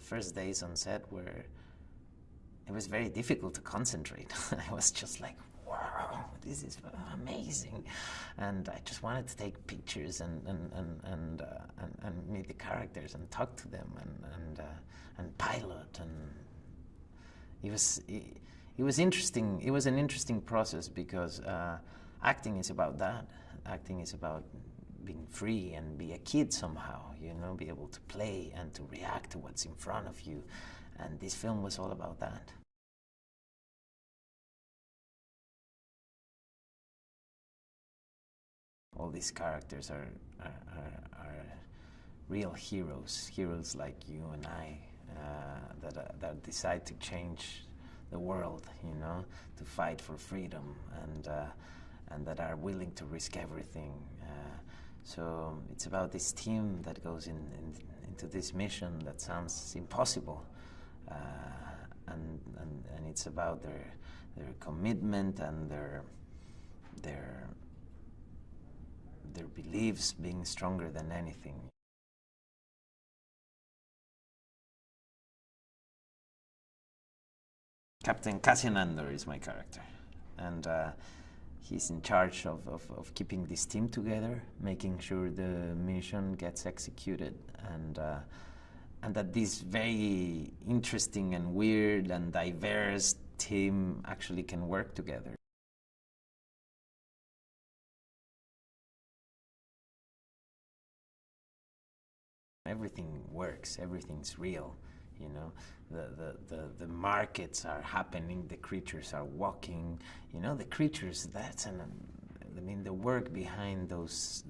first days on set were, it was very difficult to concentrate. I was just like, wow, this is amazing, and I just wanted to take pictures and meet the characters and talk to them and pilot, and it was interesting. It was an interesting process because acting is about that. Acting is about being free and be a kid somehow, you know, be able to play and to react to what's in front of you, and this film was all about that. All these characters are real heroes like you and I, that decide to change the world, you know, to fight for freedom, and that are willing to risk everything. So it's about this team that goes into this mission that sounds impossible, and it's about their commitment and their beliefs being stronger than anything. Captain Cassian is my character, and he's in charge of keeping this team together, making sure the mission gets executed, and that this very interesting and weird and diverse team actually can work together. Everything works, everything's real, you know. The markets are happening, the creatures are walking, you know, the creatures, I mean, the work behind those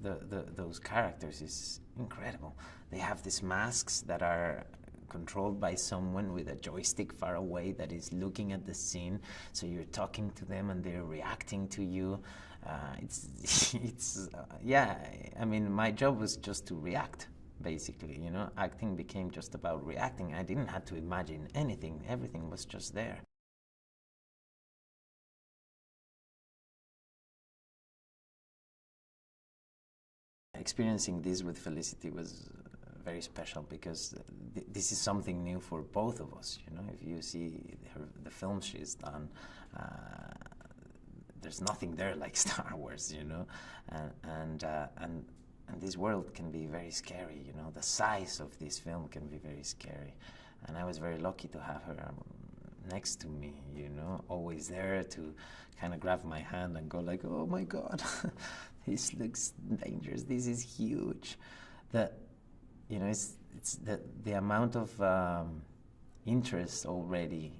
characters is incredible. They have these masks that are controlled by someone with a joystick far away that is looking at the scene, so you're talking to them and they're reacting to you. Yeah, I mean, my job was just to react. Basically, you know, acting became just about reacting. I didn't have to imagine anything. Everything was just there. Experiencing this with Felicity was very special because this is something new for both of us. You know, if you see the film she's done, there's nothing there like Star Wars. You know, and this world can be very scary, you know. The size of this film can be very scary. And I was very lucky to have her next to me, you know, always there to kind of grab my hand and go like, oh my God, this looks dangerous, this is huge. You know, it's the amount of interest already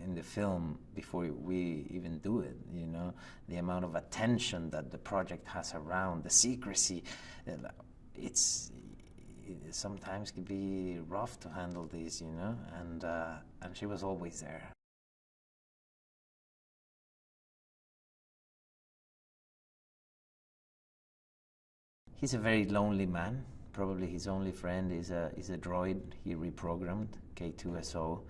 in the film before we even do it, you know, the amount of attention that the project has around, the secrecy, it sometimes can be rough to handle this, you know, and she was always there. He's a very lonely man. Probably his only friend is a droid he reprogrammed, K2SO.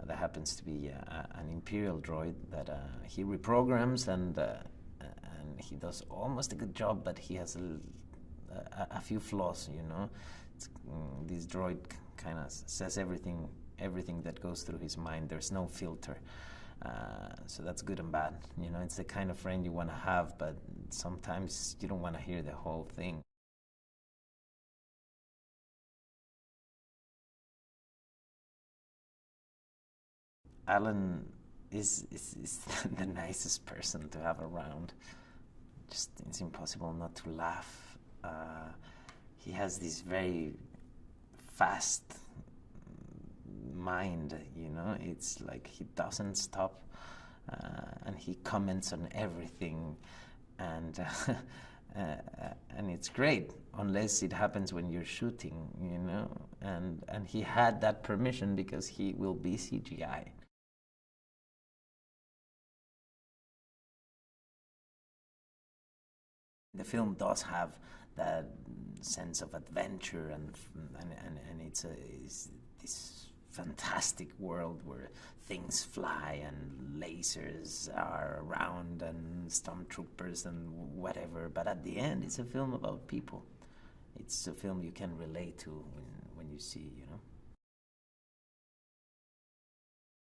That happens to be an Imperial droid that he reprograms, and he does almost a good job, but he has a few flaws, you know. This droid kind of says everything that goes through his mind. There's no filter. So that's good and bad. You know, it's the kind of friend you want to have, but sometimes you don't want to hear the whole thing. Alan is the nicest person to have around. Just, it's impossible not to laugh. He has this very fast mind, you know. It's like he doesn't stop, and he comments on everything, and it's great, unless it happens when you're shooting, you know. And he had that permission because he will be CGI. The film does have that sense of adventure, and it's this fantastic world where things fly and lasers are around and stormtroopers and whatever. But at the end, it's a film about people. It's a film you can relate to when you see, you know.